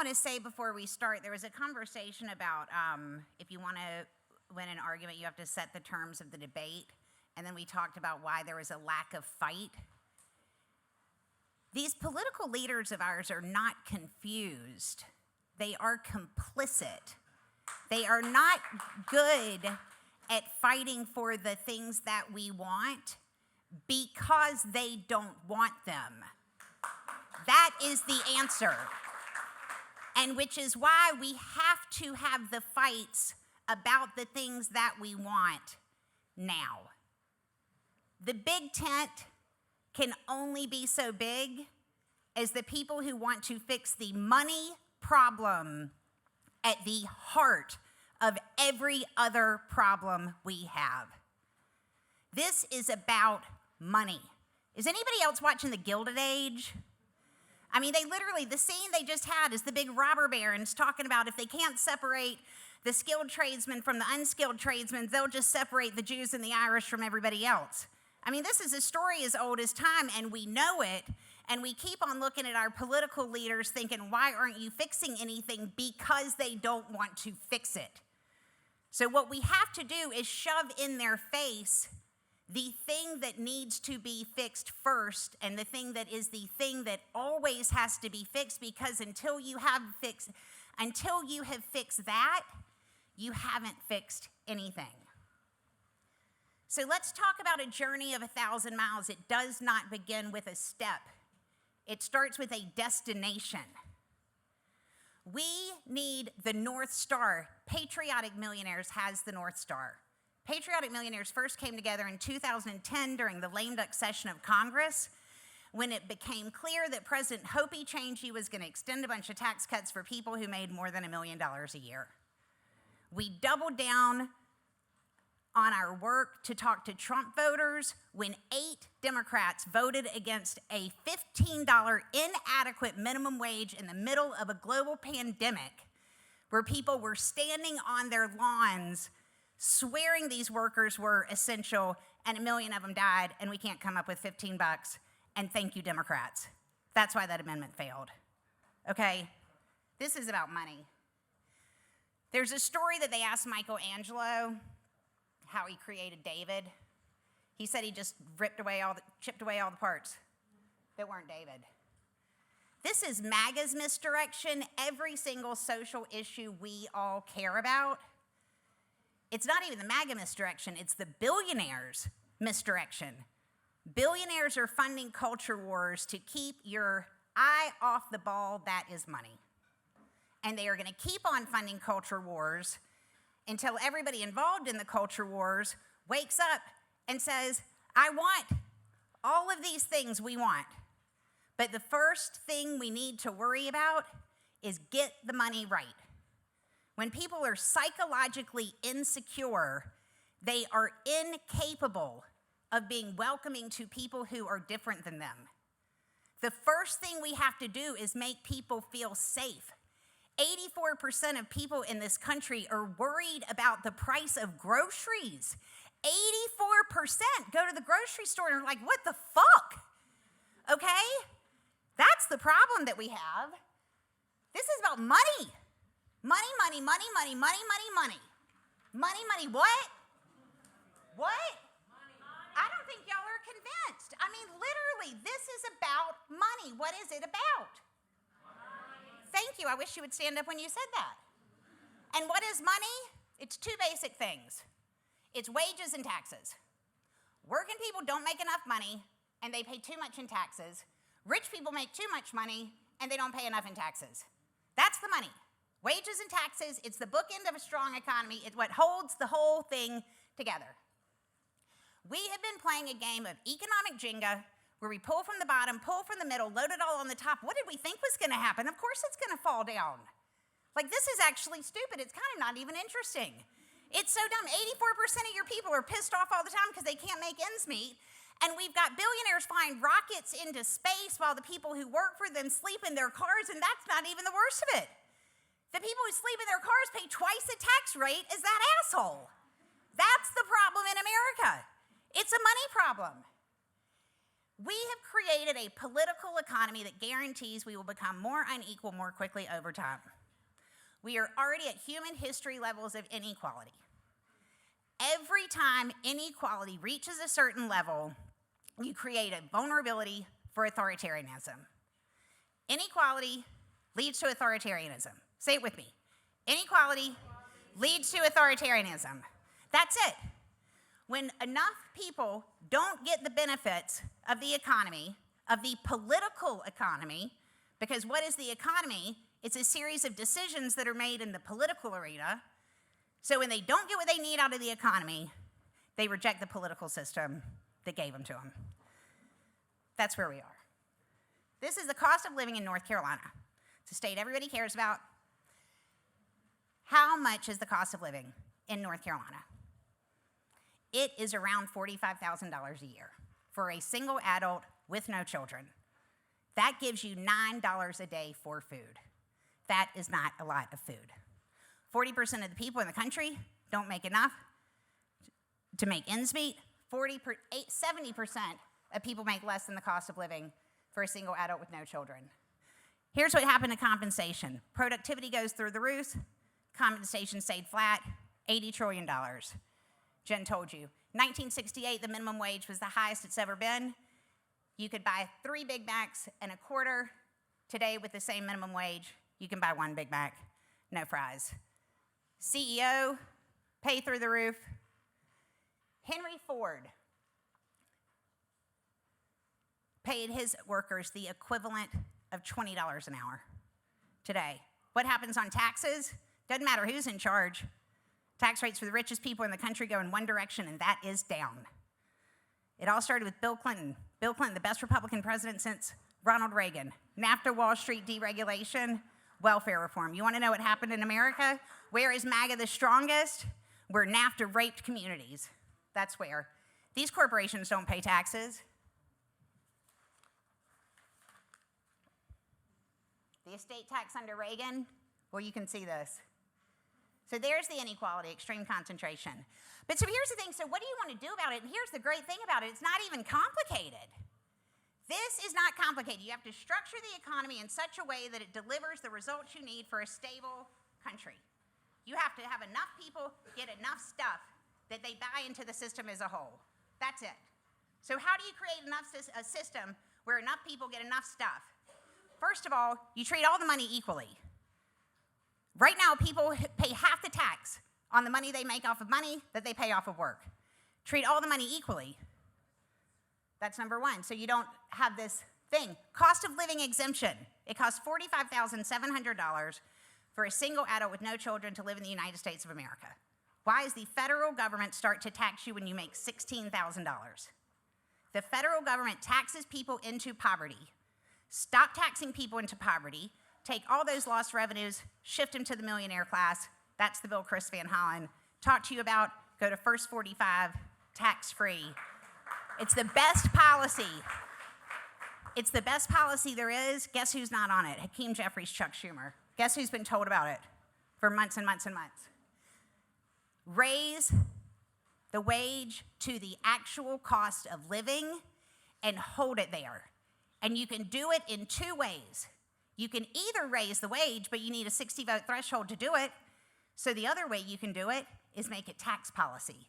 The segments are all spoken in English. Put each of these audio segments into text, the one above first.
want to say before we start, there was a conversation about if you want to win an argument, you have to set the terms of the debate. And then we talked about why there was a lack of fight. These political leaders of ours are not confused. They are complicit. They are not good at fighting for the things that we want because they don't want them. That is the answer. And which is why we have to have the fights about the things that we want now. The big tent can only be so big as the people who want to fix the money problem at the heart of every other problem we have. This is about money. Is anybody else watching The Gilded Age? I mean, the scene they just had is the big robber barons talking about if they can't separate the skilled tradesmen from the unskilled tradesmen, they'll just separate the Jews and the Irish from everybody else. I mean, this is a story as old as time, and we know it, and we keep on looking at our political leaders thinking, why aren't you fixing anything? Because they don't want to fix it. So what we have to do is shove in their face the thing that needs to be fixed first, and the thing that is the thing that always has to be fixed, because until you have fixed that, you haven't fixed anything. So let's talk about a journey of 1,000 miles. It does not begin with a step. It starts with a destination. We need the North Star. Patriotic Millionaires has the North Star. Patriotic Millionaires first came together in 2010 during the lame duck session of Congress, when it became clear that President Hopi Changey was going to extend a bunch of tax cuts for people who made more than $1 million a year. We doubled down on our work to talk to Trump voters when 8 Democrats voted against a $15 inadequate minimum wage in the middle of a global pandemic, where people were standing on their lawns swearing these workers were essential, and 1 million of them died, and we can't come up with $15. And thank you, Democrats. That's why that amendment failed. Okay? This is about money. There's a story that they asked Michelangelo how he created David. He said he just chipped away all the parts that weren't David. This is MAGA's misdirection. Every single social issue we all care about. It's not even the MAGA misdirection, it's the billionaires' misdirection. Billionaires are funding culture wars to keep your eye off the ball, that is money. And they are going to keep on funding culture wars until everybody involved in the culture wars wakes up and says, I want all of these things we want. But the first thing we need to worry about is get the money right. When people are psychologically insecure, they are incapable of being welcoming to people who are different than them. The first thing we have to do is make people feel safe. 84% of people in this country are worried about the price of groceries. 84% go to the grocery store and are like, what the fuck? Okay? That's the problem that we have. This is about money. Money, money, money, money, money, money, money. Money, money, what? What? I don't think y'all are convinced. I mean, literally, this is about money. What is it about? Thank you. I wish you would stand up when you said that. And what is money? It's 2 basic things. It's wages and taxes. Working people don't make enough money, and they pay too much in taxes. Rich people make too much money, and they don't pay enough in taxes. That's the money. Wages and taxes, it's the bookend of a strong economy. It's what holds the whole thing together. We have been playing a game of economic Jenga, where we pull from the bottom, pull from the middle, load it all on the top. What did we think was going to happen? Of course it's going to fall down. Like, this is actually stupid. It's kind of not even interesting. It's so dumb. 84% of your people are pissed off all the time because they can't make ends meet. And we've got billionaires flying rockets into space while the people who work for them sleep in their cars, and that's not even the worst of it. The people who sleep in their cars pay twice the tax rate as that asshole. That's the problem in America. It's a money problem. We have created a political economy that guarantees we will become more unequal more quickly over time. We are already at human history levels of inequality. Every time inequality reaches a certain level, you create a vulnerability for authoritarianism. Inequality leads to authoritarianism. Say it with me. Inequality leads to authoritarianism. That's it. When enough people don't get the benefits of the economy, of the political economy, because what is the economy? It's a series of decisions that are made in the political arena. So when they don't get what they need out of the economy, they reject the political system that gave them to them. That's where we are. This is the cost of living in North Carolina. It's a state everybody cares about. How much is the cost of living in North Carolina? It is around $45,000 a year for a single adult with no children. That gives you $9 a day for food. That is not a lot of food. 40% of the people in the country don't make enough to make ends meet. 70% of people make less than the cost of living for a single adult with no children. Here's what happened to compensation. Productivity goes through the roof. Compensation stayed flat, $80 trillion. Jen told you. 1968, the minimum wage was the highest it's ever been. You could buy 3 Big Macs and a quarter. Today, with the same minimum wage, you can buy 1 Big Mac, no fries. CEO, pay through the roof. Henry Ford paid his workers the equivalent of $20 an hour today. What happens on taxes? Doesn't matter who's in charge. Tax rates for the richest people in the country go in one direction, and that is down. It all started with Bill Clinton. Bill Clinton, the best Republican president since Ronald Reagan. NAFTA, Wall Street deregulation, welfare reform. You want to know what happened in America? Where is MAGA the strongest? Where NAFTA raped communities. That's where. These corporations don't pay taxes. The estate tax under Reagan, well, you can see this. So there's the inequality, extreme concentration. But so here's the thing, so what do you want to do about it? And here's the great thing about it, it's not even complicated. This is not complicated. You have to structure the economy in such a way that it delivers the results you need for a stable country. You have to have enough people get enough stuff that they buy into the system as a whole. That's it. So how do you create a system where enough people get enough stuff? First of all, you treat all the money equally. Right now, people pay half the tax on the money they make off of money that they pay off of work. Treat all the money equally. That's number one, so you don't have this thing. Cost of living exemption. It costs $45,700 for a single adult with no children to live in the United States of America. Why does the federal government start to tax you when you make $16,000? The federal government taxes people into poverty. Stop taxing people into poverty. Take all those lost revenues, shift them to the millionaire class. That's the bill Chris Van Hollen talked to you about. Go to First 45, tax-free. It's the best policy. It's the best policy there is. Guess who's not on it? Hakeem Jeffries, Chuck Schumer. Guess who's been told about it for months and months and months? Raise the wage to the actual cost of living and hold it there. And you can do it in 2 ways. You can either raise the wage, but you need a 60-vote threshold to do it. So the other way you can do it is make it tax policy.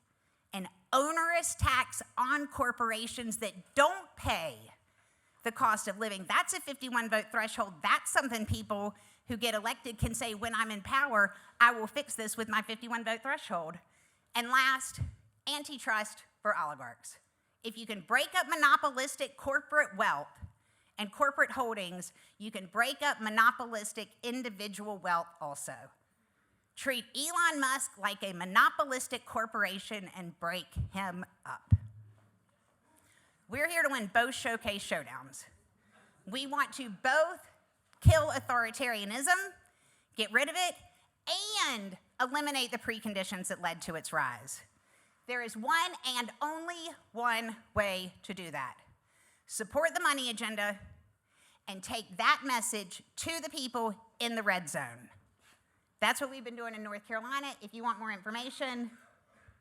An onerous tax on corporations that don't pay the cost of living. That's a 51-vote threshold. That's something people who get elected can say, when I'm in power, I will fix this with my 51-vote threshold. And last, antitrust for oligarchs. If you can break up monopolistic corporate wealth and corporate holdings, you can break up monopolistic individual wealth also. Treat Elon Musk like a monopolistic corporation and break him up. We're here to win both showcase showdowns. We want to both kill authoritarianism, get rid of it, and eliminate the preconditions that led to its rise. There is one and only one way to do that. Support the money agenda and take that message to the people in the red zone. That's what we've been doing in North Carolina. If you want more information,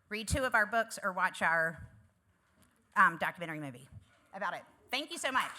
read 2 of our books or watch our documentary movie about it. Thank you so much.